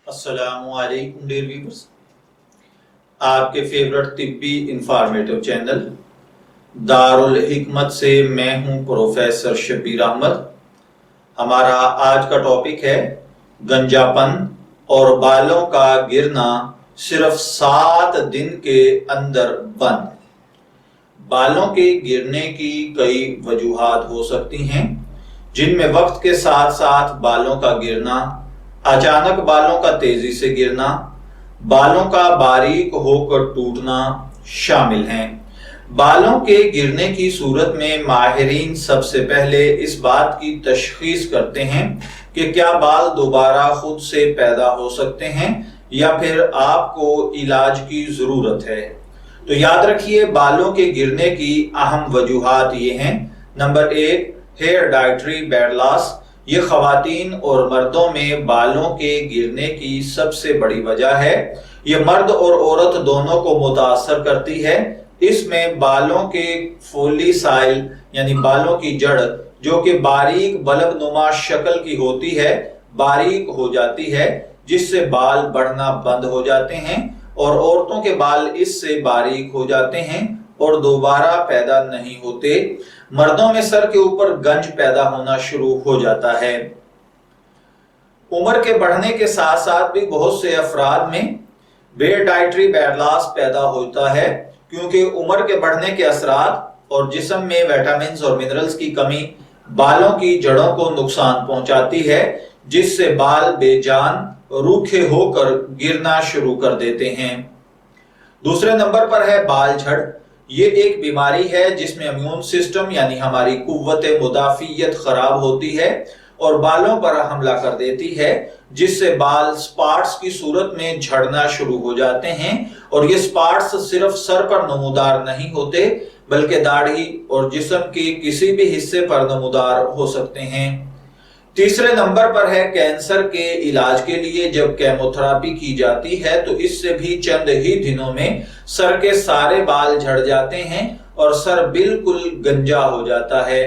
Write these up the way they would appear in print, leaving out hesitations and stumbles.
अस्सलामु अलैकुम dear viewers, आपके फेवरेट तिब्बी इंफॉर्मेटिव चैनल दारुल हिकमत से मैं हूं प्रोफेसर शब्बीर अहमद। हमारा आज का टॉपिक है गंजापन और बालों का गिरना सिर्फ 7 दिन के अंदर बंद। बालों के गिरने की कई वजूहात हो सकती हैं, जिनमें वक्त के साथ साथ बालों का गिरना, अचानक बालों का तेजी से गिरना, बालों का बारीक होकर टूटना शामिल हैं। बालों के गिरने की सूरत में माहिरीन सबसे पहले इस बात की तशखीस करते हैं कि क्या बाल दोबारा खुद से पैदा हो सकते हैं या फिर आपको इलाज की जरूरत है। तो याद रखिए, बालों के गिरने की अहम वजूहात ये हैं। Number 1, hair dietary bad loss. ये खवातीन और मर्दों में बालों के गिरने की सबसे बड़ी वजह है। ये मर्द और औरत दोनों को मुतासर करती है। इसमें बालों के फोलिसाइल यानी बालों की जड़, जो कि बारीक बल्ब नुमा शक्ल की होती है, बारीक हो जाती है, जिससे बाल बढ़ना बंद हो जाते हैं और औरतों के बाल इससे बारीक हो जाते हैं और दोबारा पैदा नहीं होते। मर्दों में सर के ऊपर गंज पैदा होना शुरू हो जाता है। उम्र के बढ़ने के साथ साथ भी बहुत से अफराद में हेयर डाइटरी बैड लॉस पैदा होता है, क्योंकि उम्र के बढ़ने के असरात और जिस्म में विटामिन्स और मिनरल्स की कमी बालों की जड़ों को नुकसान पहुंचाती है, जिससे बाल बेजान रूखे होकर गिरना शुरू कर देते हैं। दूसरे नंबर पर है बाल झड़। ये एक बीमारी है जिसमें इम्यून सिस्टम यानी हमारी कुव्वत मुदाफियत खराब होती है और बालों पर हमला कर देती है, जिससे बाल स्पॉट्स की सूरत में झड़ना शुरू हो जाते हैं। और ये स्पॉट्स सिर्फ सर पर नमूदार नहीं होते, बल्कि दाढ़ी और जिस्म के किसी भी हिस्से पर नमूदार हो सकते हैं। तीसरे नंबर पर है कैंसर के इलाज के लिए जब केमोथेरेपी की जाती है तो इससे भी चंद ही दिनों में सर के सारे बाल झड़ जाते हैं और सर बिल्कुल गंजा हो जाता है।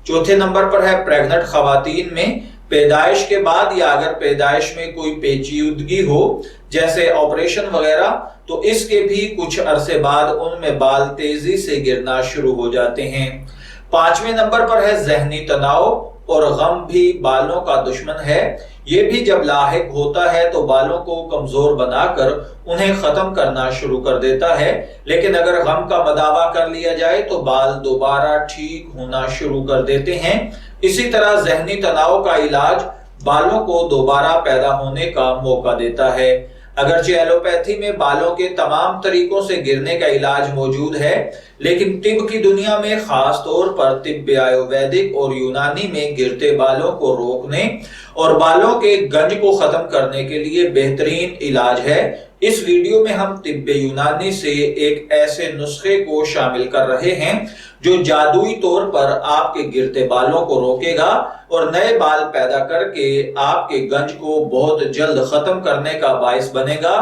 चौथे नंबर पर है प्रेग्नेंट खवातीन में पैदाइश के बाद या अगर पैदाइश में कोई पेचीदगी हो, जैसे ऑपरेशन वगैरह, तो इसके भी कुछ अरसे बाद उनमें बाल तेजी से गिरना शुरू हो जाते हैं। पांचवें नंबर पर है जहनी तनाव और गम भी बालों का दुश्मन है। ये भी जब लाहिक होता है तो बालों को कमजोर बनाकर उन्हें खत्म करना शुरू कर देता है, लेकिन अगर गम का मदावा कर लिया जाए तो बाल दोबारा ठीक होना शुरू कर देते हैं। इसी तरह जहनी तनाव का इलाज बालों को दोबारा पैदा होने का मौका देता है। अगरचे एलोपैथी में बालों के तमाम तरीकों से गिरने का इलाज मौजूद है, लेकिन तिब्ब की दुनिया में खास तौर पर तिब्ब आयुर्वेदिक और यूनानी में गिरते बालों को रोकने और बालों के गंज को खत्म करने के लिए बेहतरीन इलाज है। इस वीडियो में हम तिब्ब यूनानी से एक ऐसे नुस्खे को शामिल कर रहे हैं जो जादुई तौर पर आपके गिरते बालों को रोकेगा और नए बाल पैदा करके आपके गंज को बहुत जल्द खत्म करने का बाइस बनेगा।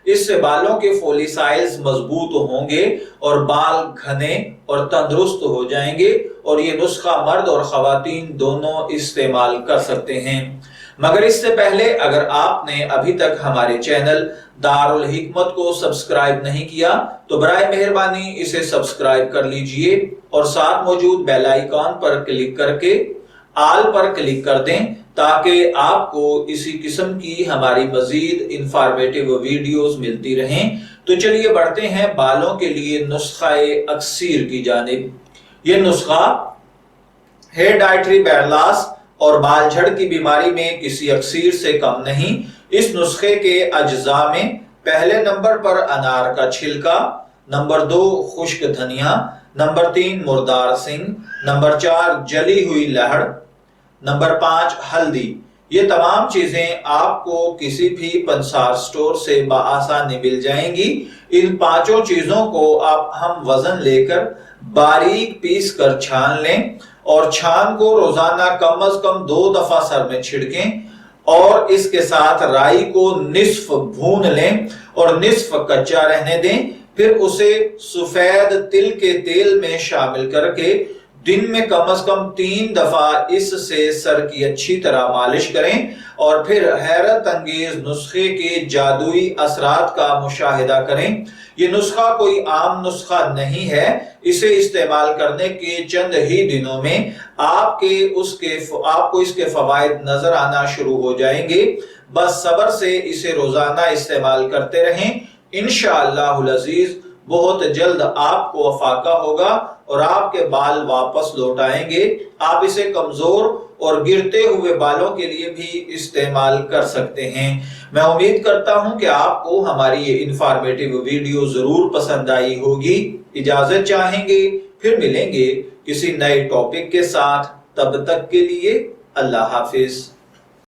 इससे बालों के फोलिसाइल्स मजबूत होंगे और बाल घने और तंदुरुस्त हो जाएंगे और ये नुस्खा मर्द और खवातीन दोनों इस्तेमाल कर सकते हैं। मगर इससे पहले अगर आपने अभी तक हमारे चैनल दारुल हिकमत को सब्सक्राइब नहीं किया तो बराए मेहरबानी इसे सब्सक्राइब कर लीजिए और साथ मौजूद बेल आइकॉन पर क्लिक करके आल पर क्लिक कर दें, ताकि आपको इसी किस्म की हमारी मजीद इंफॉर्मेटिव वीडियोस मिलती रहें। तो चलिए बढ़ते हैं बालों के लिए नुस्खाए अक्सीर की जानिब। ये नुस्खा हेयर डाइटरी बैड लॉस और बाल झड़ की बीमारी में किसी अक्सीर से कम नहीं। इस नुस्खे के अज्जा में पहले नंबर पर अनार का छिलका, नंबर 2 खुश्क धनिया, नंबर 3 मुर्दार सिंग, नंबर 4 जली हुई लहड़, नंबर 5 हल्दी। ये तमाम चीजें आपको किसी भी पंसार स्टोर से बआसानी मिल जाएंगी। इन पांचों चीजों को आप हम वजन लेकर बारीक पीस कर छान लें और छान को रोजाना कम अज कम 2 दफा सर में छिड़कें और इसके साथ राई को निस्फ भून लें और निस्फ कच्चा रहने दें। फिर उसे सफेद तिल के तेल में शामिल करके दिन में कम از कम 3 दफा इससे सर की अच्छी तरह मालिश करें और फिर हैरत अंगेज नुस्खे के जादुई असरात का मुशाहिदा करें। ये नुस्खा कोई आम नुस्खा नहीं है। इसे इस्तेमाल करने के चंद ही दिनों में आपको इसके फवाइद नजर आना शुरू हो जाएंगे। बस सब्र से इसे रोजाना इस्तेमाल करते रहें। इंशाअल्लाहुल अजीज बहुत जल्द आपको अफाका होगा और आपके बाल वापस लौट आएंगे। आप इसे कमजोर और गिरते हुए बालों के लिए भी इस्तेमाल कर सकते हैं। मैं उम्मीद करता हूं कि आपको हमारी ये इंफॉर्मेटिव वीडियो जरूर पसंद आई होगी। इजाजत चाहेंगे, फिर मिलेंगे किसी नए टॉपिक के साथ। तब तक के लिए अल्लाह हाफिज।